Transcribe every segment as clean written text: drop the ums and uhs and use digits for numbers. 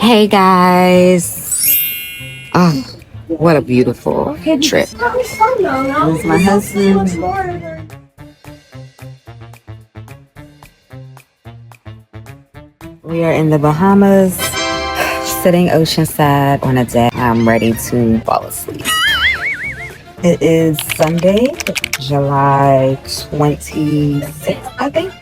Hey guys. Oh, what a beautiful trip. This is my husband. We are in the Bahamas, sitting oceanside on a deck. I'm ready to fall asleep. It is Sunday, July 26th, I think.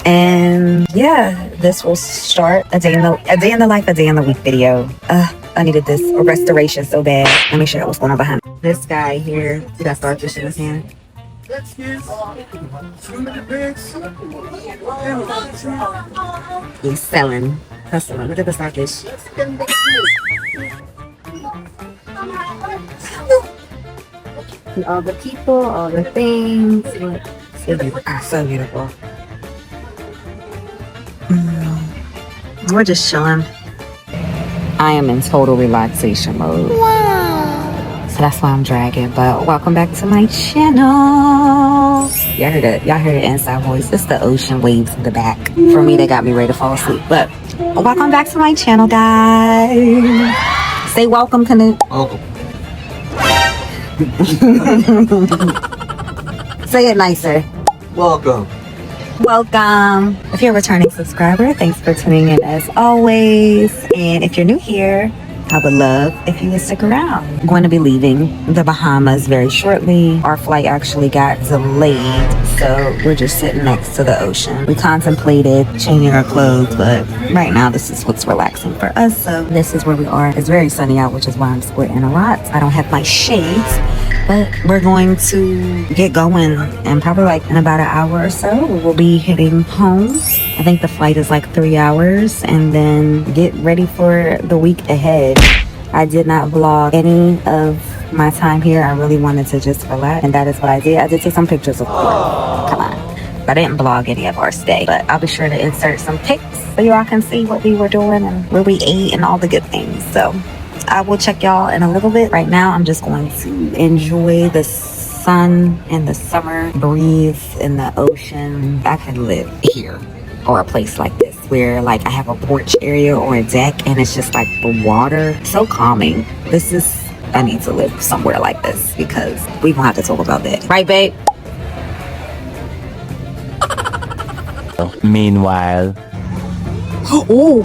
And yeah, this will start a day in the life, a day in the week video. I needed this restoration so bad. Let me show you what's going on behind me. This guy here, he got starfish in his hand. He's selling. Customer, look at the starfish. And all the people, all the things. So beautiful. So beautiful. We're just chilling. I am in total relaxation mode. Wow. So that's why I'm dragging. But welcome back to my channel. Y'all heard it. Y'all heard the inside voice. It's the ocean waves in the back. For me, they got me ready to fall asleep. But welcome back to my channel, guys. Say welcome, Canute. Welcome. Say it nicer. Welcome. Welcome. If you're a returning subscriber, thanks for tuning in as always. And if you're new here, I would love if you would stick around. I'm going to be leaving the Bahamas very shortly. Our flight actually got delayed, so we're just sitting next to the ocean. We contemplated changing our clothes, but right now this is what's relaxing for us. So this is where we are. It's very sunny out, which is why I'm sweating a lot. I don't have my shades. But we're going to get going, and probably like in about an hour or so, we will be heading home. I think the flight is like 3 hours, and then get ready for the week ahead. I did not vlog any of my time here. I really wanted to just relax, and that is what I did. I did take some pictures, of course. Come on. But I didn't vlog any of our stay, but I'll be sure to insert some pics so y'all can see what we were doing and where we ate and all the good things. So I will check y'all in a little bit. Right now, I'm just going to enjoy the sun and the summer breeze in the ocean. I could live here or a place like this where like I have a porch area or a deck and it's just like the water. So calming. I need to live somewhere like this because we won't have to talk about that. Right, babe? Meanwhile. Ooh.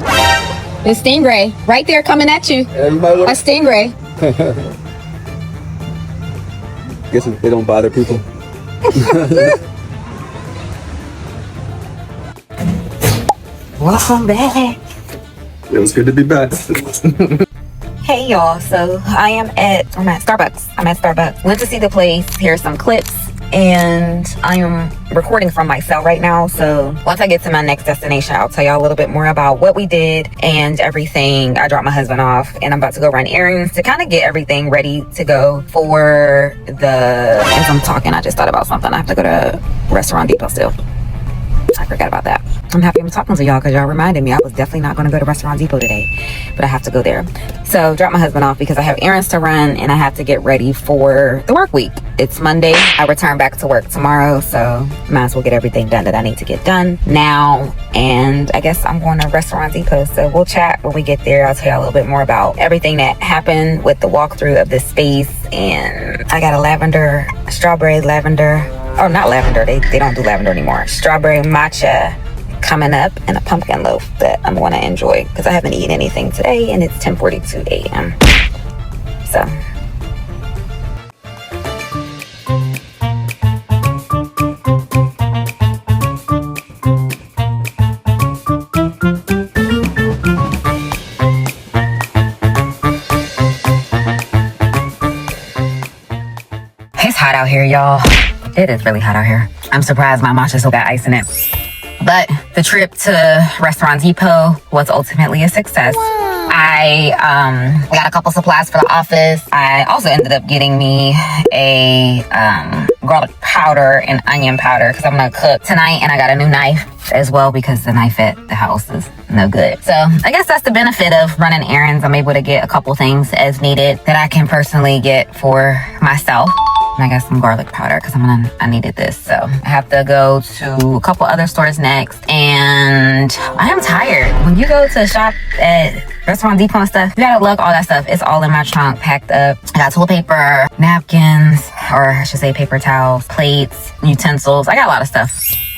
The stingray right there coming at you. A stingray. Guess they don't bother people. Welcome back. It was good to be back. Hey y'all, so I'm at Starbucks. I'm at Starbucks. Went to see the place. Here's some clips. And I am recording from my cell right now, so once I get to my next destination, I'll tell y'all a little bit more about what we did and everything. I dropped my husband off and I'm about to go run errands to kind of get everything ready to go for as I'm talking, I just thought about something. I have to go to Restaurant Depot still. I forgot about that. I'm happy I'm talking to y'all because y'all reminded me I was definitely not going to go to Restaurant Depot today, but I have to go there. So drop my husband off because I have errands to run and I have to get ready for the work week. It's Monday. I return back to work tomorrow, so might as well get everything done that I need to get done now. And I guess I'm going to Restaurant Depot, so we'll chat when we get there. I'll tell you a little bit more about everything that happened with the walkthrough of this space. And I got a strawberry lavender. Oh, not lavender. They don't do lavender anymore. Strawberry matcha coming up and a pumpkin loaf that I'm going to enjoy because I haven't eaten anything today and it's 10:42 a.m. So. It's hot out here, y'all. It is really hot out here. I'm surprised my matcha still got ice in it. But the trip to Restaurant Depot was ultimately a success. Wow. I got a couple supplies for the office. I also ended up getting me a garlic powder and onion powder because I'm gonna cook tonight, and I got a new knife as well because the knife at the house is no good. So I guess that's the benefit of running errands. I'm able to get a couple things as needed that I can personally get for myself. And I got some garlic powder because I needed this. So I have to go to a couple other stores next. And I am tired. When you go to shop at Restaurant Depot and stuff, you gotta lug all that stuff. It's all in my trunk, packed up. I got toilet paper, napkins, or I should say paper towels, plates, utensils. I got a lot of stuff.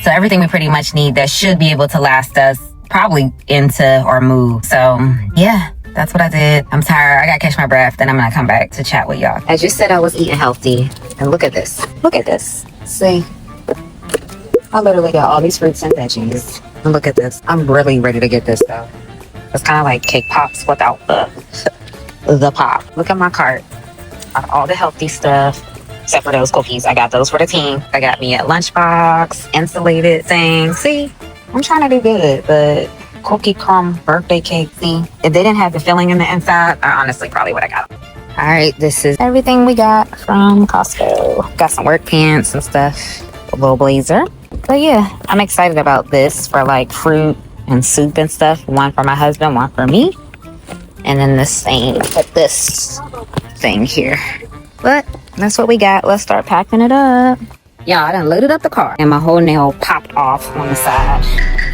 So everything we pretty much need that should be able to last us probably into our move. So yeah, that's what I did. I'm tired. I gotta catch my breath. Then I'm gonna come back to chat with y'all. I just said I was eating healthy. And look at this. Look at this. See? I literally got all these fruits and veggies. And look at this. I'm really ready to get this though. It's kind of like cake pops without the pop. Look at my cart. Got all the healthy stuff. Except for those cookies. I got those for the team. I got me a lunchbox, insulated thing. See? I'm trying to do good, but cookie crumb birthday cake. See, if they didn't have the filling in the inside, I honestly probably would have got them. All right, this is everything we got from Costco. Got some work pants and stuff, a little blazer. But yeah, I'm excited about this for like fruit and soup and stuff. One for my husband, one for me. And then the same with this thing here. But that's what we got. Let's start packing it up. Y'all, I done loaded up the car and my whole nail popped off on the side.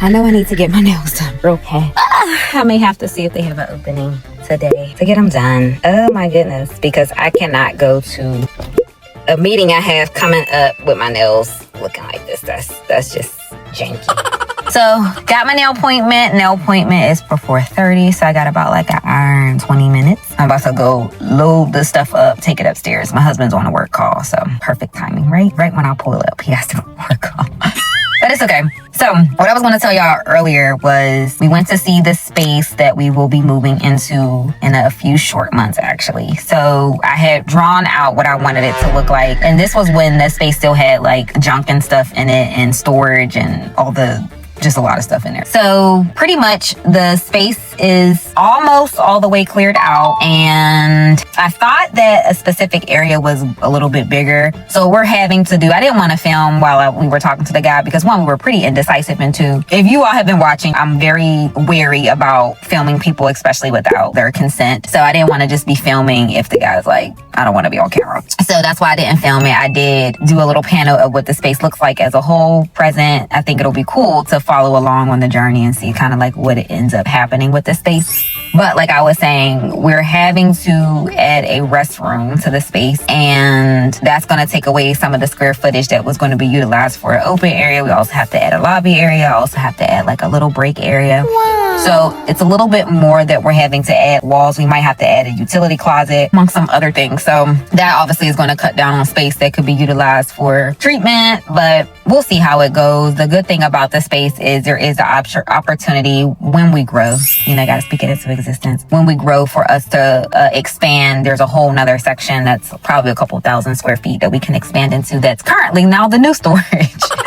I know I need to get my nails done real bad. I may have to see if they have an opening today to get them done. Oh my goodness, because I cannot go to a meeting I have coming up with my nails looking like this. That's just janky. So got my nail appointment. Nail appointment is for 4:30, so I got about like an hour and 20 minutes. I'm about to go load the stuff up, take it upstairs. My husband's on a work call, so perfect timing, right when I pull it up, he has to work call. But it's okay. So what I was going to tell y'all earlier was we went to see the space that we will be moving into in a few short months, actually. So I had drawn out what I wanted it to look like, and this was when the space still had like junk and stuff in it and storage and just a lot of stuff in there. So pretty much the space is almost all the way cleared out, and I thought that a specific area was a little bit bigger. So we're having to do, I didn't want to film while we were talking to the guy because one, we were pretty indecisive, and two, if you all have been watching, I'm very wary about filming people, especially without their consent. So I didn't want to just be filming if the guy's like, I don't want to be on camera. So that's why I didn't film it. I did do a little panel of what the space looks like as a whole present. I think it'll be cool to follow along on the journey and see kind of like what it ends up happening with the space. But like I was saying, we're having to add a restroom to the space, and that's going to take away some of the square footage that was going to be utilized for an open area. We also have to add a lobby area. I also have to add like a little break area. Wow. So it's a little bit more that we're having to add walls. We might have to add a utility closet, among some other things. So that obviously is going to cut down on space that could be utilized for treatment, but we'll see how it goes. The good thing about the space is there is the opportunity when we grow, I got to speak it into existence. When we grow, for us to expand, there's a whole nother section that's probably a couple thousand square feet that we can expand into. That's currently now the new storage.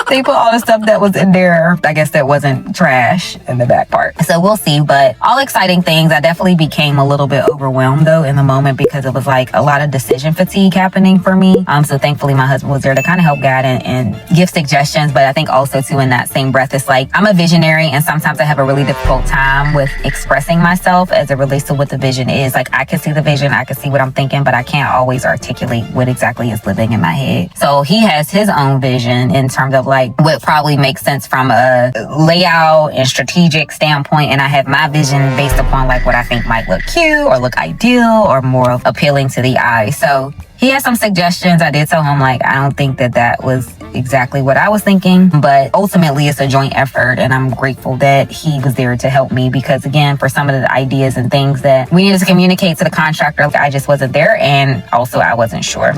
They put all the stuff that was in there, I guess that wasn't trash, in the back part. So we'll see, but all exciting things. I definitely became a little bit overwhelmed though in the moment because it was like a lot of decision fatigue happening for me. So thankfully my husband was there to kind of help guide and give suggestions. But I think also too, in that same breath, it's like I'm a visionary, and sometimes I have a really difficult time with expressing myself as it relates to what the vision is. Like I can see the vision, I can see what I'm thinking, but I can't always articulate what exactly is living in my head. So he has his own vision in terms of like what probably makes sense from a layout and strategic standpoint, and I have my vision based upon like what I think might look cute or look ideal or more of appealing to the eye. So he has some suggestions. I did tell him like I don't think that was exactly what I was thinking, but ultimately it's a joint effort, and I'm grateful that he was there to help me because again, for some of the ideas and things that we needed to communicate to the contractor, I just wasn't there, and also I wasn't sure.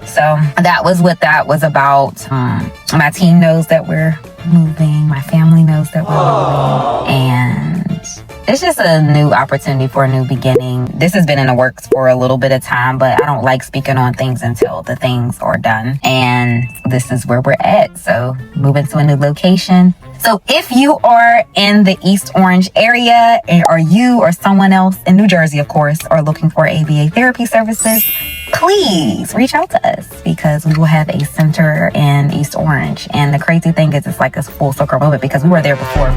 So that was what that was about. My team knows that we're moving. My family knows that we're moving, and it's just a new opportunity for a new beginning. This has been in the works for a little bit of time, but I don't like speaking on things until the things are done. And this is where we're at. So moving to a new location. So if you are in the East Orange area, or you or someone else in New Jersey, of course, are looking for ABA therapy services, please reach out to us because we will have a center in East Orange. And the crazy thing is it's like a full circle moment because we were there before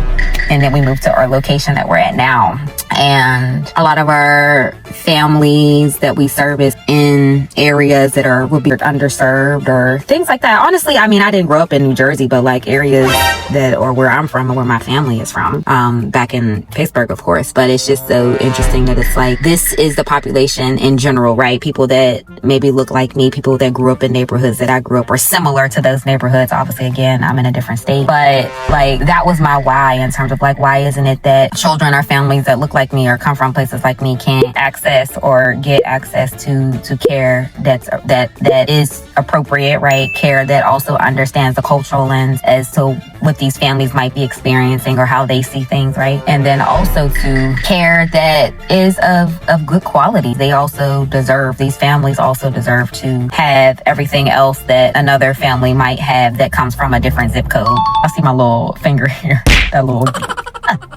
and then we moved to our location that we're at now. And a lot of our families that we service in areas that would be underserved or things like that. Honestly, I mean, I didn't grow up in New Jersey, but like areas that, or where I'm from or where my family is from, back in Pittsburgh, of course. But it's just so interesting that it's like, this is the population in general, right? People that maybe look like me, people that grew up in neighborhoods that I grew up or similar to those neighborhoods. Obviously, again, I'm in a different state, but like that was my why in terms of like, why isn't it that children or families that look like me or come from places like me can't access or get access to care that is appropriate, right? Care that also understands the cultural lens as to what these families might be experiencing or how they see things, right? And then also to care that is of good quality. These families also deserve to have everything else that another family might have that comes from a different zip code. I see my little finger here, that little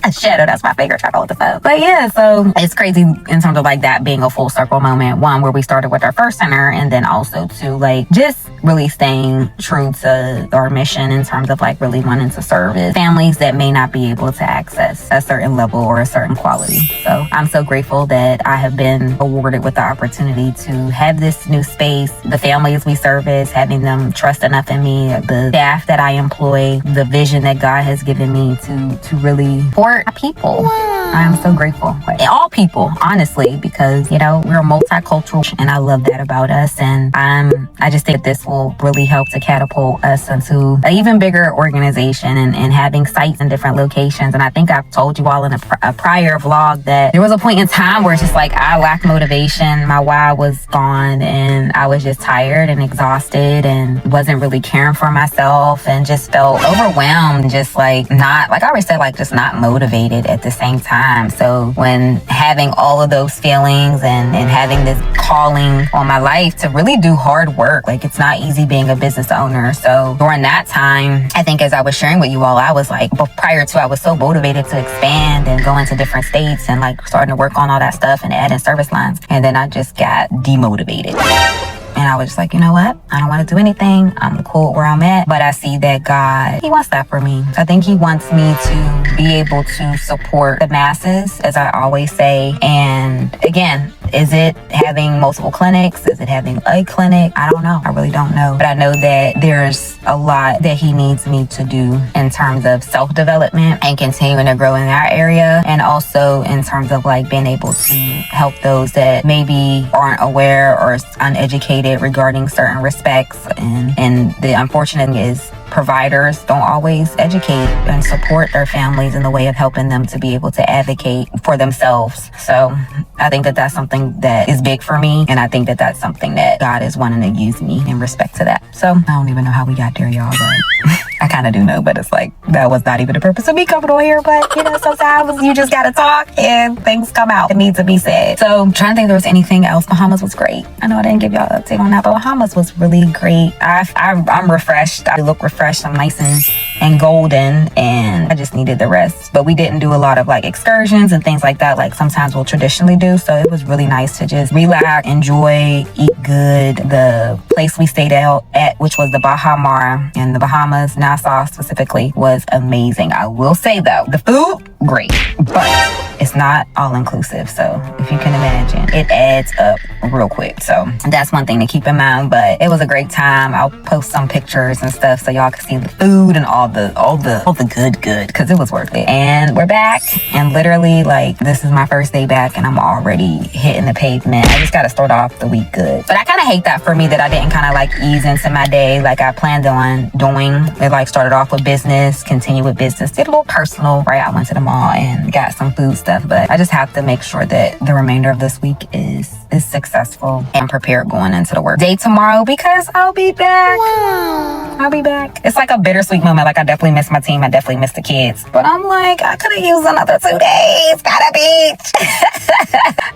a shadow. That's my finger trying to hold the phone. But yeah, so it's crazy in terms of like that being a full circle moment. One, where we started with our first center, and then also to like just really staying true to our mission in terms of like really wanting to service families that may not be able to access a certain level or a certain quality. So I'm so grateful that I have been awarded with the opportunity to have this new space, the families we service, having them trust enough in me, the staff that I employ, the vision that God has given me to really support people. Wow. I am so grateful. All people, honestly, because, you know, we're multicultural and I love that about us. And I just think this will really help to catapult us into an even bigger organization and having sites in different locations. And I think I've told you all in a prior vlog that there was a point in time where just like I lacked motivation. My why was gone and I was just tired and exhausted and wasn't really caring for myself and just felt overwhelmed, just like not, like I always said, like just not motivated at the same time. So when having all of those feelings and having this calling on my life to really do hard work, like it's not easy being a business owner. So during that time, I think as I was sharing with you all, I was like, but prior to, I was so motivated to expand and go into different states and like starting to work on all that stuff and adding service lines. And then I just got demotivated. And I was just like, you know what? I don't want to do anything. I'm cool where I'm at. But I see that God, He wants that for me. I think He wants me to be able to support the masses, as I always say. And again, is it having multiple clinics? Is it having a clinic? I don't know. I really don't know. But I know that there's a lot that He needs me to do in terms of self-development and continuing to grow in that area. And also in terms of like being able to help those that maybe aren't aware or uneducated regarding certain respects. And the unfortunate thing is providers don't always educate and support their families in the way of helping them to be able to advocate for themselves. So I think that that's something that is big for me. And I think that that's something that God is wanting to use me in respect to that. So I don't even know how we got there, y'all, but I kind of do know, but it's like, that was not even the purpose of me coming on here. But you know, sometimes you just got to talk and things come out that need to be said. So I'm trying to think if there was anything else. Bahamas was great. I know I didn't give y'all an update on that, but Bahamas was really great. I'm refreshed. I look refreshed. I'm nice and golden, and I just needed the rest. But we didn't do a lot of like excursions and things like that, like sometimes we'll traditionally do. So it was really nice to just relax, enjoy, eat good. The place we stayed out at, which was the Bahamas in the Bahamas, Nassau specifically, was amazing. I will say though, the food, great, but it's not all inclusive. So if you can imagine, it adds up real quick. So that's one thing to keep in mind. But it was a great time. I'll post some pictures and stuff so y'all can see the food and all the good, because it was worth it. And we're back, and literally like this is my first day back and I'm already hitting the pavement. I just got to start off the week good. But I kind of hate that for me, that I didn't kind of like ease into my day like I planned on doing. It like started off with business, continue with business, did a little personal, right? I went to the mall and got some food stuff, but I just have to make sure that the remainder of this week is successful and prepared going into the work day tomorrow, because I'll be back. Wow. I'll be back. It's like a bittersweet moment. Like I definitely miss my team. I definitely miss the kids, but I'm like, I could have used another 2 days at a beach.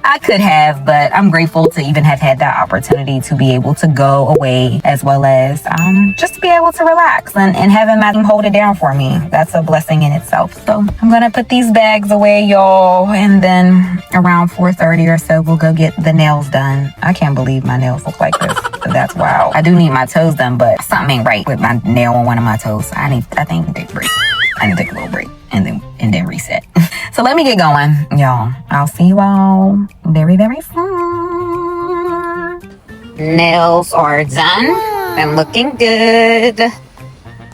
I could have, but I'm grateful to even have had that opportunity to be able to go away, as well as just to be able to relax and having my team hold it down for me. That's a blessing in itself. So I'm gonna put these bags away, y'all, and then around 4:30 or so we'll go get the nails done. I can't believe my nails look like this. That's wild. I do need my toes done, but something ain't right with my nail on one of my toes. I think I need to take a break. I need to take a little break and then reset. So let me get going, y'all. I'll see you all very, very soon. Nails are done and looking good.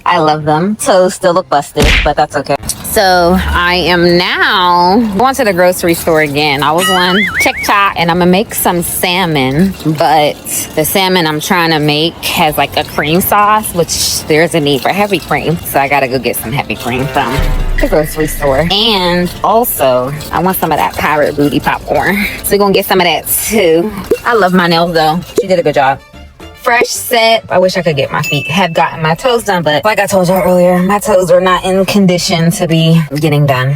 I love them. Toes still look busted, but that's okay. So I am now going to the grocery store again. I was on TikTok and I'm gonna make some salmon, but the salmon I'm trying to make has like a cream sauce, which there's a need for heavy cream. So I gotta go get some heavy cream from the grocery store. And also I want some of that pirate booty popcorn. So we're gonna get some of that too. I love my nails though. She did a good job. Fresh set. I wish I could get my feet. Have gotten my toes done, but like I told y'all earlier, my toes are not in condition to be getting done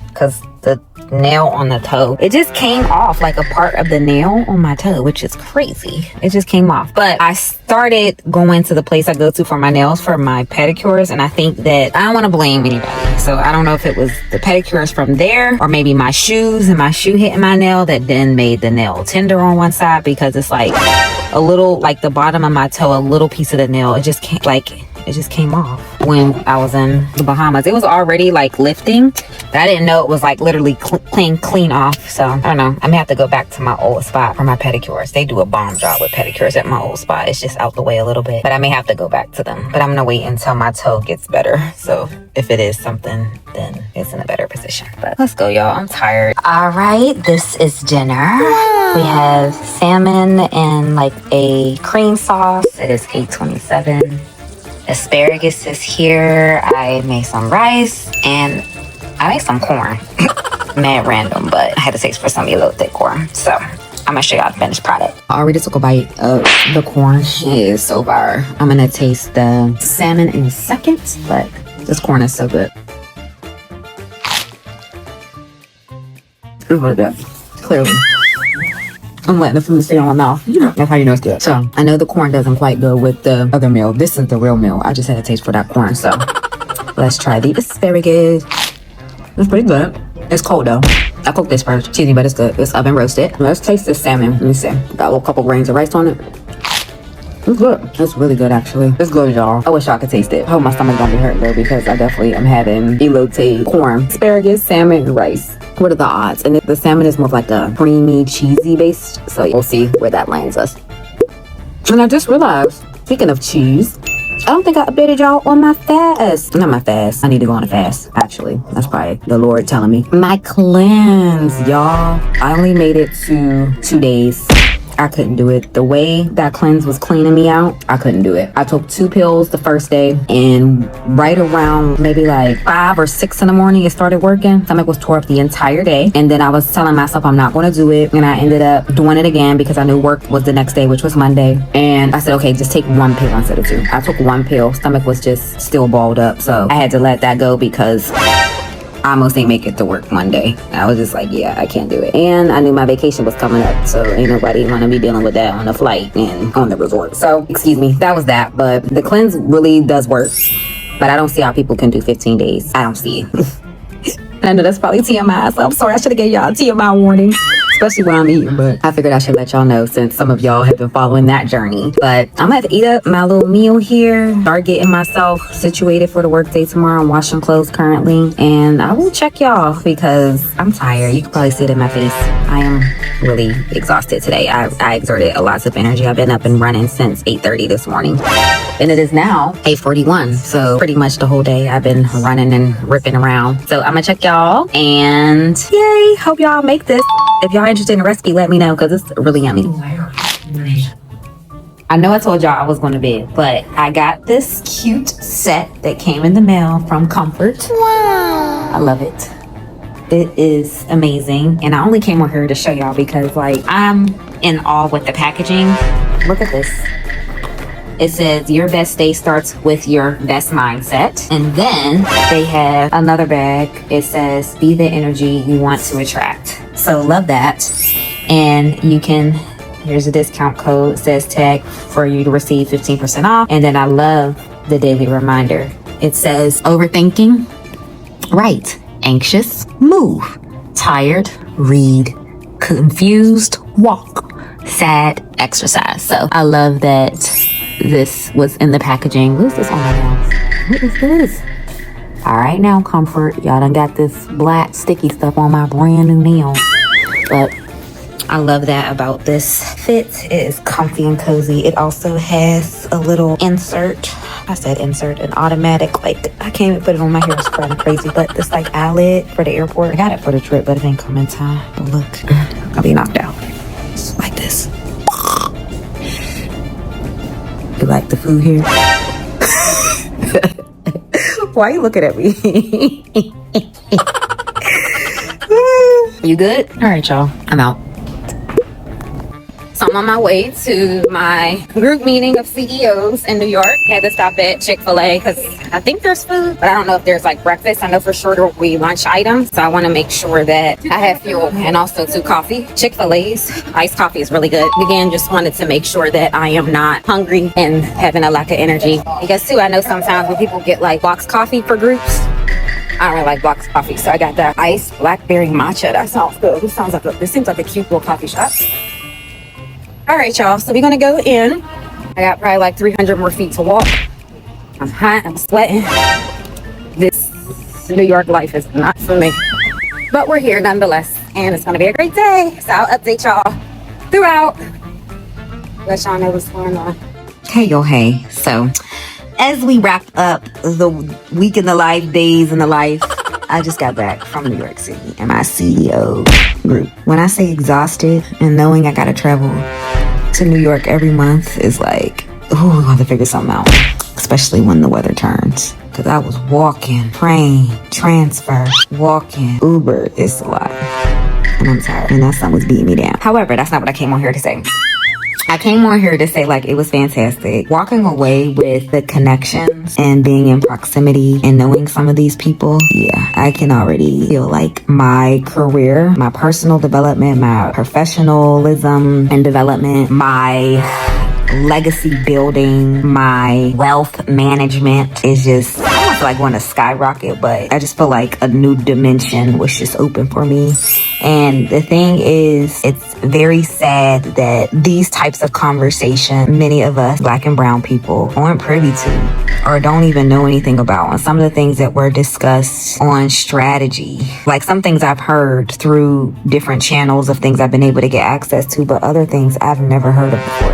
because the nail on the toe, it just came off, like a part of the nail on my toe, which is crazy. It just came off. But I started going to the place I go to for my nails for my pedicures, and I think that I don't want to blame anybody. So I don't know if it was the pedicures from there or maybe my shoes and my shoe hitting my nail that then made the nail tender on one side, because it's like a little, like the bottom of my toe, a little piece of the nail, it just came off when I was in the Bahamas. It was already like lifting, but I didn't know it was like literally clean off. So I don't know, I may have to go back to my old spot for my pedicures. They do a bomb job with pedicures at my old spot. It's just out the way a little bit, but I may have to go back to them. But I'm gonna wait until my toe gets better, so if it is something, then it's in a better position. But let's go, y'all. I'm tired. All right, this is dinner. We have salmon and like a cream sauce. It is 8:27. Asparagus is here. I made some rice and I made some corn. Mad random, but I had to taste for some elote corn. So I'm gonna show y'all the finished product. I already took a bite of the corn. It is so fire. I'm gonna taste the salmon in a second, but this corn is so good. It's really good. Clearly. I'm letting the food stay on my mouth. That's how you know it's good. So I know the corn doesn't quite go with the other meal. This is the real meal. I just had a taste for that corn. So let's try the asparagus. It's pretty good. It's cold though. I cooked this first. Cheesy, but it's good. It's oven roasted. Let's taste the salmon. Let me see. Got a little couple grains of rice on it. It's good. It's really good actually. It's good, y'all. I wish y'all could taste it. I hope my stomach don't be hurting though, because I definitely am having elote corn, asparagus, salmon, and rice. What are the odds? And the salmon is more of like a creamy, cheesy based. So we'll see where that lands us. And I just realized, speaking of cheese, I don't think I updated y'all on my fast. Not my fast. I need to go on a fast, actually. That's probably the Lord telling me. My cleanse, y'all. I only made it to 2 days. I couldn't do it. The way that cleanse was cleaning me out, I couldn't do it. I took 2 pills the first day, and right around maybe like 5 or 6 in the morning, it started working. Stomach was tore up the entire day. And then I was telling myself I'm not going to do it. And I ended up doing it again because I knew work was the next day, which was Monday. And I said, okay, just take 1 pill instead of 2. I took 1 pill. Stomach was just still balled up. So I had to let that go because I almost ain't make it to work Monday. I was just like, yeah, I can't do it. And I knew my vacation was coming up, so ain't nobody want to be dealing with that on the flight and on the resort. So, excuse me, that was that. But the cleanse really does work. But I don't see how people can do 15 days. I don't see it. I know that's probably TMI, so I'm sorry. I should have gave y'all a TMI warning, especially when I'm eating. But I figured I should let y'all know since some of y'all have been following that journey. But I'm gonna have to eat up my little meal here, start getting myself situated for the work day tomorrow. I'm washing clothes currently, and I will check y'all because I'm tired. You can probably see it in my face. I am really exhausted today. I exerted a lot of energy. I've been up and running since 8:30 this morning, and it is now 8:41. So pretty much the whole day I've been running and ripping around. So I'm gonna check y'all, and yay, hope y'all make this. If y'all interested in the recipe, let me know because it's really yummy. I know I told y'all I was going to bed, but I got this cute set that came in the mail from Comfort. Wow. I love it. It is amazing. And I only came on here to show y'all because like I'm in awe with the packaging. Look at this. It says your best day starts with your best mindset. And then they have another bag. It says be the energy you want to attract. So love that. And you can, here's a discount code. It says tag for you to receive 15% off. And then I love the daily reminder. It says overthinking, write. Anxious, move. Tired, read. Confused, walk. Sad, exercise. So I love that this was in the packaging. What is this on my mouth? What is this? All right, now, comfort. Y'all done got this black sticky stuff on my brand new nails. But I love that about this fit. It is comfy and cozy. It also has a little insert. I said insert, an automatic, like, I can't even put it on my hair. It's kind of crazy. But this, like, eyelid for the airport. I got it for the trip, but it didn't come in time. But look, I'll be knocked out. Like this. You like the food here? Why are you looking at me? You good? All right, y'all. I'm out. So I'm on my way to my group meeting of CEOs in New York. Had to stop at Chick-fil-A because I think there's food, but I don't know if there's like breakfast. I know for sure there will be lunch items. So I want to make sure that I have fuel and also 2 coffee. Chick-fil-A's iced coffee is really good. Again, just wanted to make sure that I am not hungry and having a lack of energy. Because too, I know sometimes when people get like boxed coffee for groups, I don't really like boxed coffee. So I got that iced blackberry matcha. That sounds good. This seems like a cute little coffee shop. All right, y'all, so we're gonna go in. I got probably like 300 more feet to walk. I'm hot, I'm sweating. This New York life is not for me. But we're here nonetheless, and it's gonna be a great day. So I'll update y'all throughout. Let y'all know what's going on. Hey, yo, hey. So as we wrap up the week in the life, days in the life, I just got back from New York City and my CEO group. When I say exhausted and knowing I gotta travel to New York every month is like, oh, we have to figure something out. Especially when the weather turns. Because I was walking, train, transfer, walking, Uber. It's a lot. And I'm tired. And that sun was beating me down. However, that's not what I came on here to say. I came on here to say, like, it was fantastic. Walking away with the connections and being in proximity and knowing some of these people, yeah, I can already feel like my career, my personal development, my professionalism and development, my legacy building, my wealth management is just, I don't feel like going to skyrocket, but I just feel like a new dimension was just open for me. And the thing is, it's very sad that these types of conversation, many of us Black and brown people aren't privy to or don't even know anything about. And some of the things that were discussed on strategy, like some things I've heard through different channels of things I've been able to get access to, but other things I've never heard of before.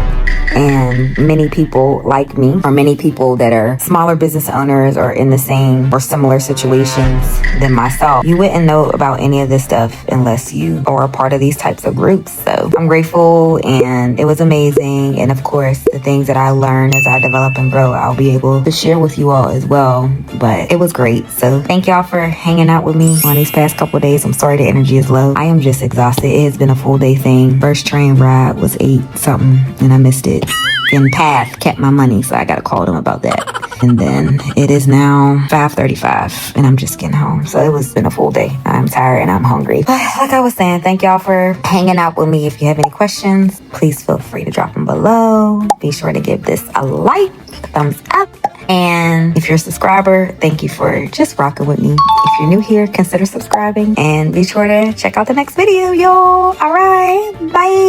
And many people like me, or many people that are smaller business owners or in the same or similar situations than myself, you wouldn't know about any of this stuff unless you are a part of these types of groups. So I'm grateful, and it was amazing. And of course, the things that I learned as I develop and grow, I'll be able to share with you all as well. But it was great. So thank y'all for hanging out with me on these past couple of days. I'm sorry the energy is low. I am just exhausted. It has been a full day thing. First train ride was 8 something and I missed it. And Path kept my money, so I gotta call them about that. And then it is now 5:35 and I'm just getting home. So it was been a full day. I'm tired and I'm hungry. But like I was saying, thank y'all for hanging out with me. If you have any questions, please feel free to drop them below. Be sure to give this a like, a thumbs up. And if you're a subscriber, thank you for just rocking with me. If you're new here, consider subscribing and be sure to check out the next video, y'all. All right, bye.